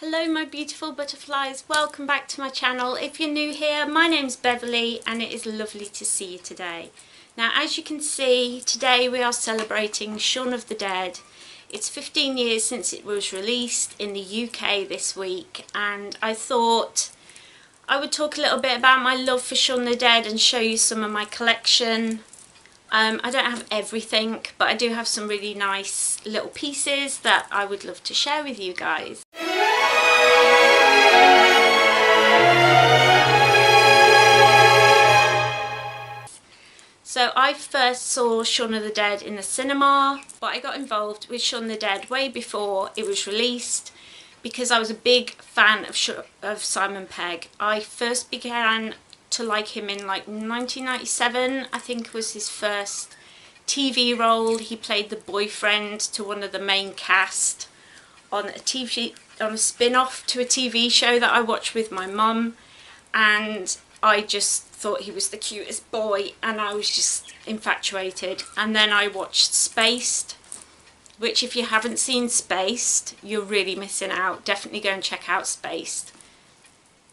Hello my beautiful butterflies, welcome back to my channel. If you're new here, my name's Beverly and it is lovely to see you today. Now as you can see, today we are celebrating Shaun of the Dead. It's 15 years since it was released in the UK this week, and I thought I would talk a little bit about my love for Shaun the Dead and show you some of my collection. I don't have everything, but I do have some really nice little pieces that I would love to share with you guys. So I first saw Shaun of the Dead in the cinema, but I got involved with Shaun the Dead way before it was released because I was a big fan of Simon Pegg. I first began to like him in like 1997, I think was his first TV role. He played the boyfriend to one of the main cast on a spin-off to a TV show that I watched with my mum, and I just thought he was the cutest boy and I was just infatuated. And then I watched Spaced, which if you haven't seen Spaced, you're really missing out. Definitely go and check out Spaced.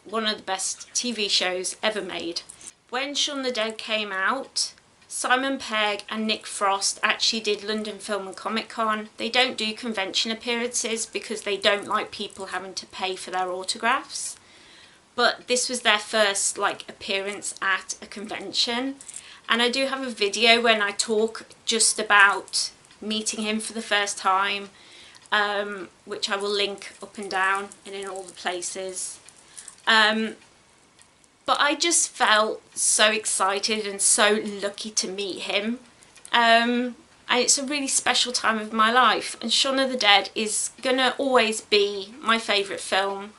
One of the best TV shows ever made. When Shaun the Dead came out, Simon Pegg and Nick Frost actually did London Film and Comic Con. They don't do convention appearances because they don't like people having to pay for their autographs. But this was their first like appearance at a convention, and I do have a video when I talk just about meeting him for the first time, which I will link up and down and in all the places. But I just felt so excited and so lucky to meet him, and it's a really special time of my life, and Shaun of the Dead is gonna always be my favourite film.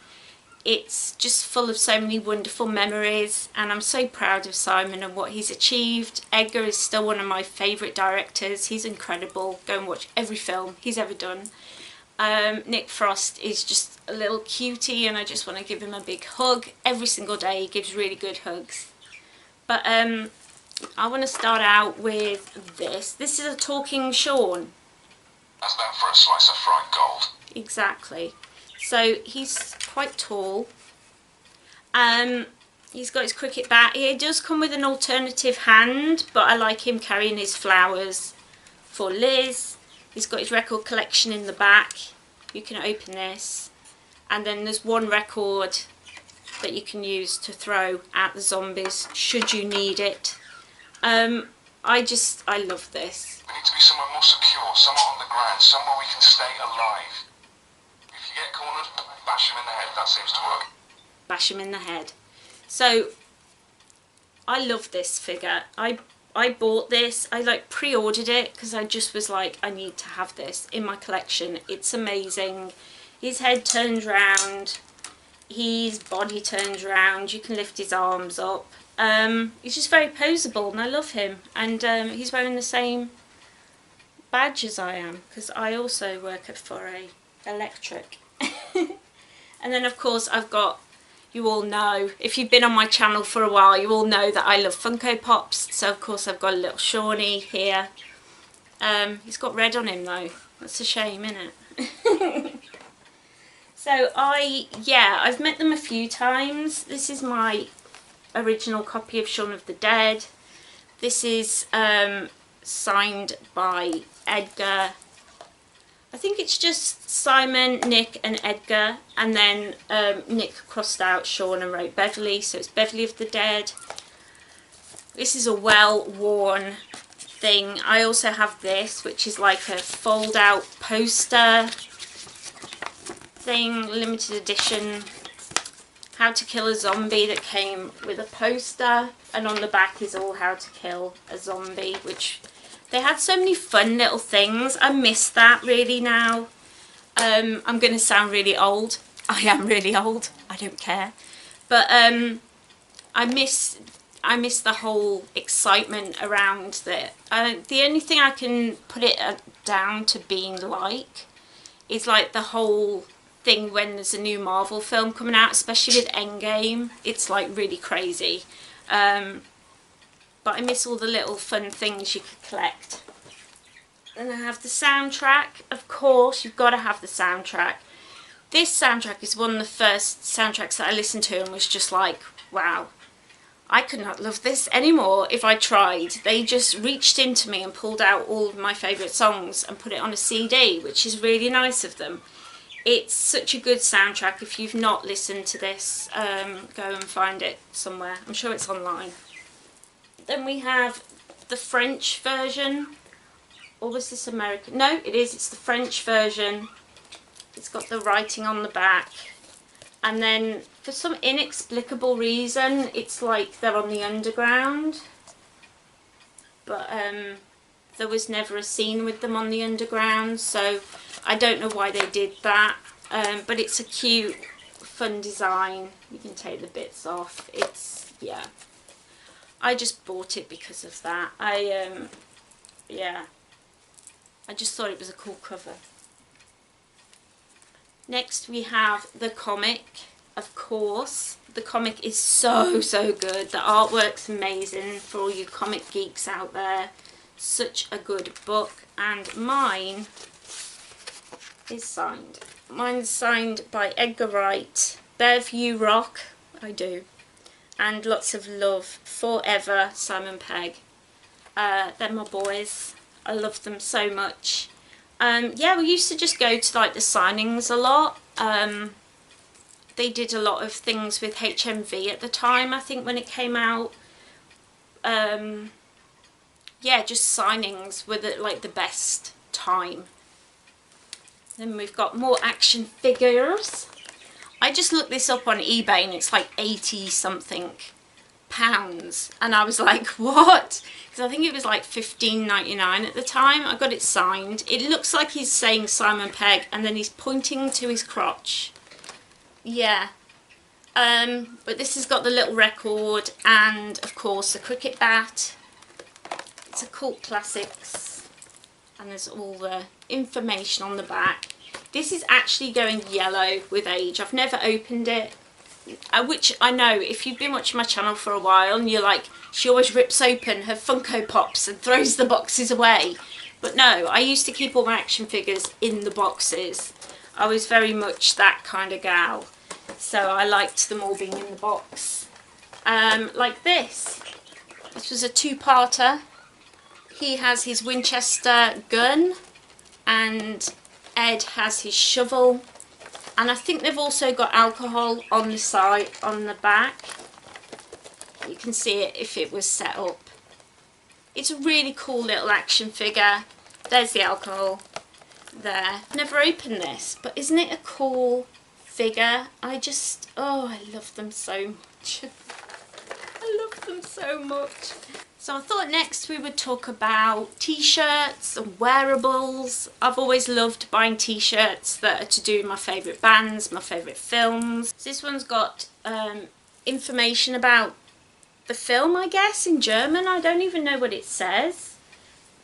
It's just full of so many wonderful memories, and I'm so proud of Simon and what he's achieved. Edgar is still one of my favourite directors. He's incredible. Go and watch every film he's ever done. Nick Frost is just a little cutie, and I just want to give him a big hug every single day. He gives really good hugs. But I want to start out with this. This is a talking Shaun. How's that for a slice of fried gold? Exactly. So he's quite tall. He's got his cricket bat. He does come with an alternative hand, but I like him carrying his flowers for Liz. He's got his record collection in the back. You can open this, and then there's one record that you can use to throw at the zombies should you need it. I love this. We need to be somewhere more secure, somewhere on the ground, somewhere we can stay alive. If you get cornered, bash him in the head. That seems to work. Bash him in the head. So I love this figure. I bought this. I like pre-ordered it because I just was like, I need to have this in my collection. It's amazing. His head turns round, his body turns round, you can lift his arms up. He's just very poseable and I love him. And he's wearing the same badge as I am because I also work for a electric. And then of course I've got, you all know, if you've been on my channel for a while, you all know that I love Funko Pops. So of course I've got a little Shawnee here. He's got red on him though. That's a shame, isn't it? So I've met them a few times. This is my original copy of Shaun of the Dead. This is signed by Edgar. I think it's just Simon, Nick and Edgar, and then Nick crossed out Shaun and wrote Beverly, so it's Beverly of the Dead. This is a well-worn thing. I also have this, which is like a fold-out poster thing, limited edition, How to Kill a Zombie, that came with a poster, and on the back is all How to Kill a Zombie, which... They had so many fun little things. I miss that really now. I'm going to sound really old. I am really old. I don't care. But I miss the whole excitement around that. The only thing I can put it down to being like is like the whole thing when there's a new Marvel film coming out, especially with Endgame. It's like really crazy. But I miss all the little fun things you could collect. Then I have the soundtrack. Of course, you've got to have the soundtrack. this soundtrack is one of the first soundtracks that I listened to and was just like, wow, I could not love this anymore if I tried. They just reached into me and pulled out all of my favourite songs and put it on a CD, which is really nice of them. It's such a good soundtrack. If you've not listened to this, go and find it somewhere. I'm sure it's online. Then we have the French version. Or was this American? No, it is. It's the French version. It's got the writing on the back. And then, for some inexplicable reason, it's like they're on the underground. But there was never a scene with them on the underground, so I don't know why they did that. But it's a cute, fun design. You can take the bits off. It's, yeah. I just bought it because of that. Yeah. I just thought it was a cool cover. Next we have the comic, of course. The comic is so good. The artwork's amazing for all you comic geeks out there. Such a good book, and mine is signed. Mine's signed by Edgar Wright. Bev, you rock. I do. And lots of love. Forever, Simon Pegg. They're my boys. I love them so much. Yeah, we used to just go to like the signings a lot. They did a lot of things with HMV at the time, I think, when it came out. Yeah, just signings were like the best time. Then we've got more action figures. I just looked this up on eBay and it's like 80 something pounds, and I was like, what? Because I think it was like $15.99 at the time. I got it signed. It looks like he's saying Simon Pegg and then he's pointing to his crotch. Yeah. But this has got the little record and of course the cricket bat. It's a cult classics, and there's all the information on the back. This is actually going yellow with age. I've never opened it. Which I know, if you've been watching my channel for a while and you're like, she always rips open her Funko Pops and throws the boxes away. But no, I used to keep all my action figures in the boxes. I was very much that kind of gal. So I liked them all being in the box. Like this. This was a two-parter. He has his Winchester gun and Ed has his shovel. And I think they've also got alcohol on the side, on the back. You can see it if it was set up. It's a really cool little action figure. There's the alcohol there. Never opened this, but isn't it a cool figure? I just, oh, I love them so much. I love them so much. So I thought next we would talk about t-shirts and wearables. I've always loved buying t-shirts that are to do with my favourite bands, my favourite films. This one's got information about the film, I guess, in German. I don't even know what it says.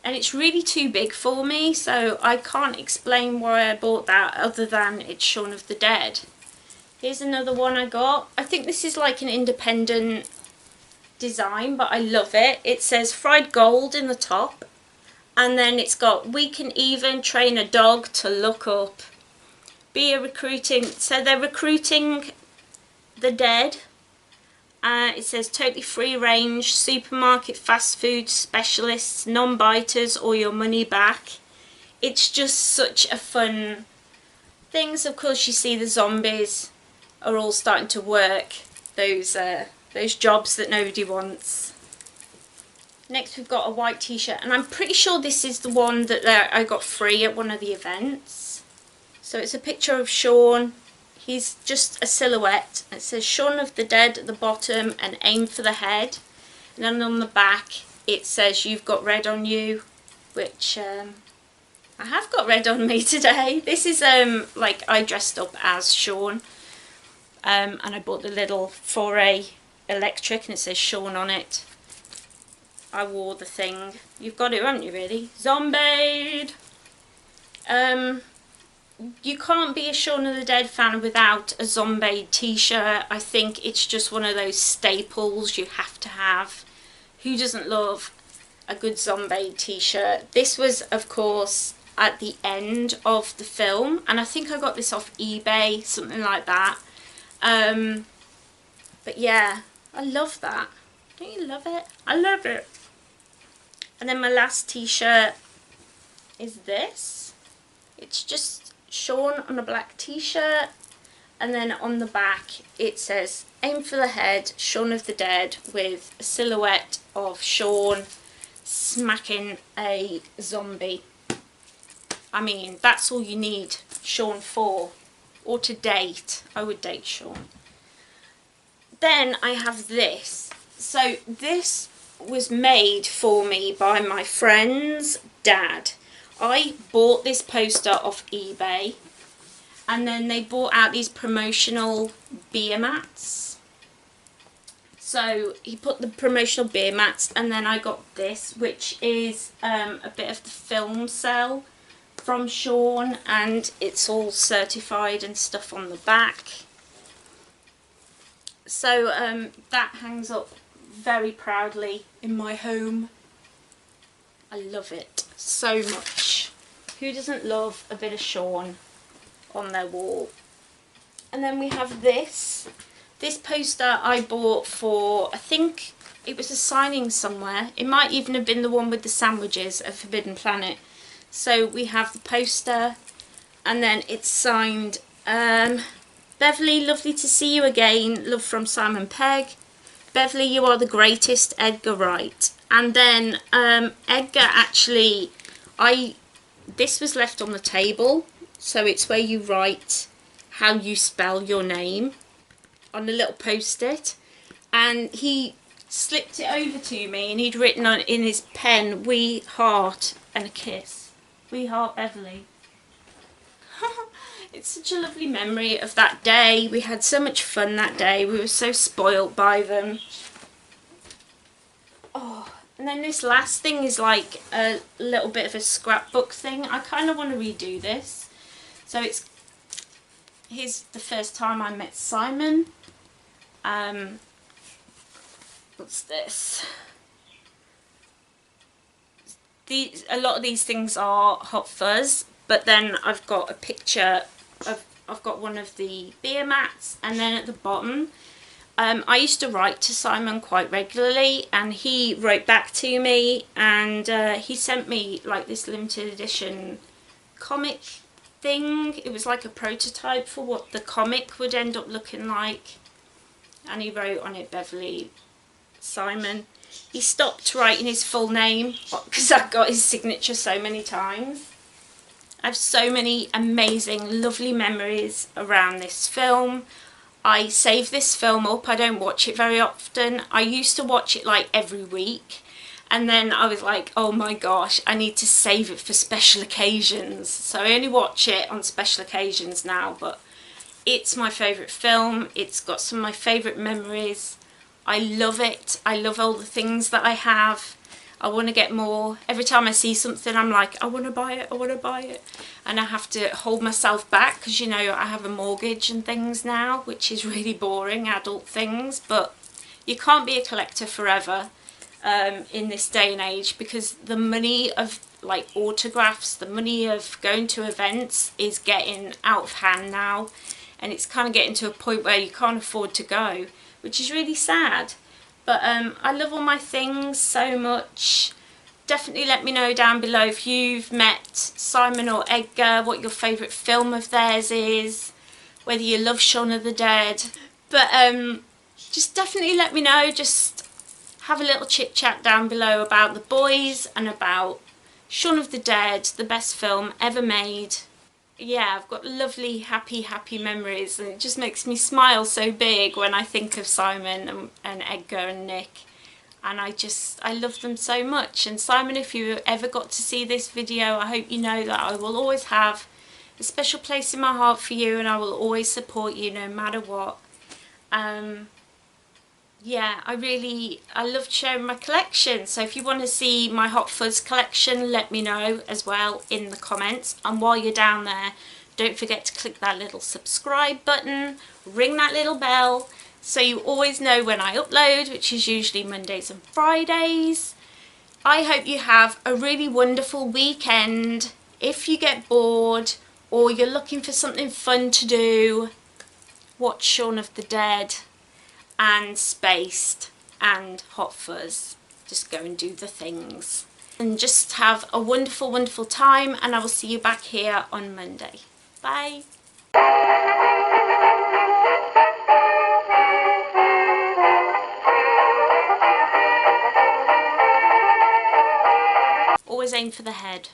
And it's really too big for me, so I can't explain why I bought that other than it's Shaun of the Dead. Here's another one I got. I think this is like an independent design, but I love it. It says fried gold in the top, and then it's got we can even train a dog to look up. Be a recruiting, so they're recruiting the dead. It says totally free range, supermarket, fast food specialists, non-biters or your money back. It's just such a fun things. Of course you see the zombies are all starting to work those jobs that nobody wants. Next we've got a white t-shirt, and I'm pretty sure this is the one that I got free at one of the events. So it's a picture of Shaun. He's just a silhouette. It says Shaun of the Dead at the bottom and aim for the head. And then on the back it says you've got red on you, which I have got red on me today. This is like I dressed up as Shaun, and I bought the little 4A electric and it says Shaun on it. I wore the thing. You've got it, haven't you, really? Zombied! You can't be a Shaun of the Dead fan without a Zombied t-shirt. I think it's just one of those staples you have to have. Who doesn't love a good Zombied t-shirt? This was, of course, at the end of the film, and I think I got this off eBay, something like that. But yeah, I love that. Don't you love it? I love it. And then my last t-shirt is this. It's just Shaun on a black t-shirt, and then on the back it says "Aim for the head, Shaun of the Dead," with a silhouette of Shaun smacking a zombie. I mean, that's all you need Shaun for, or to date. I would date Shaun. Then I have this. So this was made for me by my friend's dad. I bought this poster off eBay, and then they bought out these promotional beer mats. So he put the promotional beer mats, and then I got this, which is a bit of the film cell from Shaun, and it's all certified and stuff on the back. So that hangs up very proudly in my home. I love it so much. Who doesn't love a bit of Shaun on their wall? And then we have this. This poster I bought for, I think it was a signing somewhere. It might even have been the one with the sandwiches at Forbidden Planet. So we have the poster, and then it's signed, Beverly, lovely to see you again. Love from Simon Pegg. Beverly, you are the greatest, Edgar Wright. And then Edgar actually, this was left on the table, so it's where you write how you spell your name on a little post-it, and he slipped it over to me, and he'd written on in his pen, "We heart," and a kiss. We heart Beverly. It's such a lovely memory of that day. We had so much fun that day. We were so spoilt by them. Oh, and then this last thing is like a little bit of a scrapbook thing. I kind of want to redo this. So here's the first time I met Simon. What's this? A lot of these things are Hot Fuzz, but then I've got a picture of, I've got one of the beer mats, and then at the bottom, I used to write to Simon quite regularly, and he wrote back to me, and he sent me like this limited edition comic thing. It was like a prototype for what the comic would end up looking like, and he wrote on it Beverly, Simon. He stopped writing his full name because I got his signature so many times. I have so many amazing, lovely memories around this film. I save this film up. I don't watch it very often. I used to watch it like every week, and then I was like, oh my gosh, I need to save it for special occasions. So I only watch it on special occasions now, but it's my favourite film. It's got some of my favourite memories. I love it. I love all the things that I have. I want to get more. Every time I see something, I'm like, I want to buy it, I want to buy it. And I have to hold myself back because, you know, I have a mortgage and things now, which is really boring, adult things. But you can't be a collector forever in this day and age, because the money of like autographs, the money of going to events is getting out of hand now. And it's kind of getting to a point where you can't afford to go, which is really sad. But I love all my things so much. Definitely let me know down below if you've met Simon or Edgar, what your favourite film of theirs is, whether you love Shaun of the Dead. But just definitely let me know. Just have a little chit chat down below about the boys and about Shaun of the Dead, the best film ever made. Yeah, I've got lovely, happy memories, and it just makes me smile so big when I think of Simon and Edgar and Nick, and I love them so much. And Simon, if you ever got to see this video, I hope you know that I will always have a special place in my heart for you, and I will always support you no matter what. Yeah, I love sharing my collection, so if you want to see my Hot Fuzz collection, let me know as well in the comments. And while you're down there, don't forget to click that little subscribe button, ring that little bell, so you always know when I upload, which is usually Mondays and Fridays. I hope you have a really wonderful weekend. If you get bored or you're looking for something fun to do, watch Shaun of the Dead and Spaced and Hot Fuzz. Just go and do the things. And just have a wonderful, wonderful time, and I will see you back here on Monday. Bye. Always aim for the head.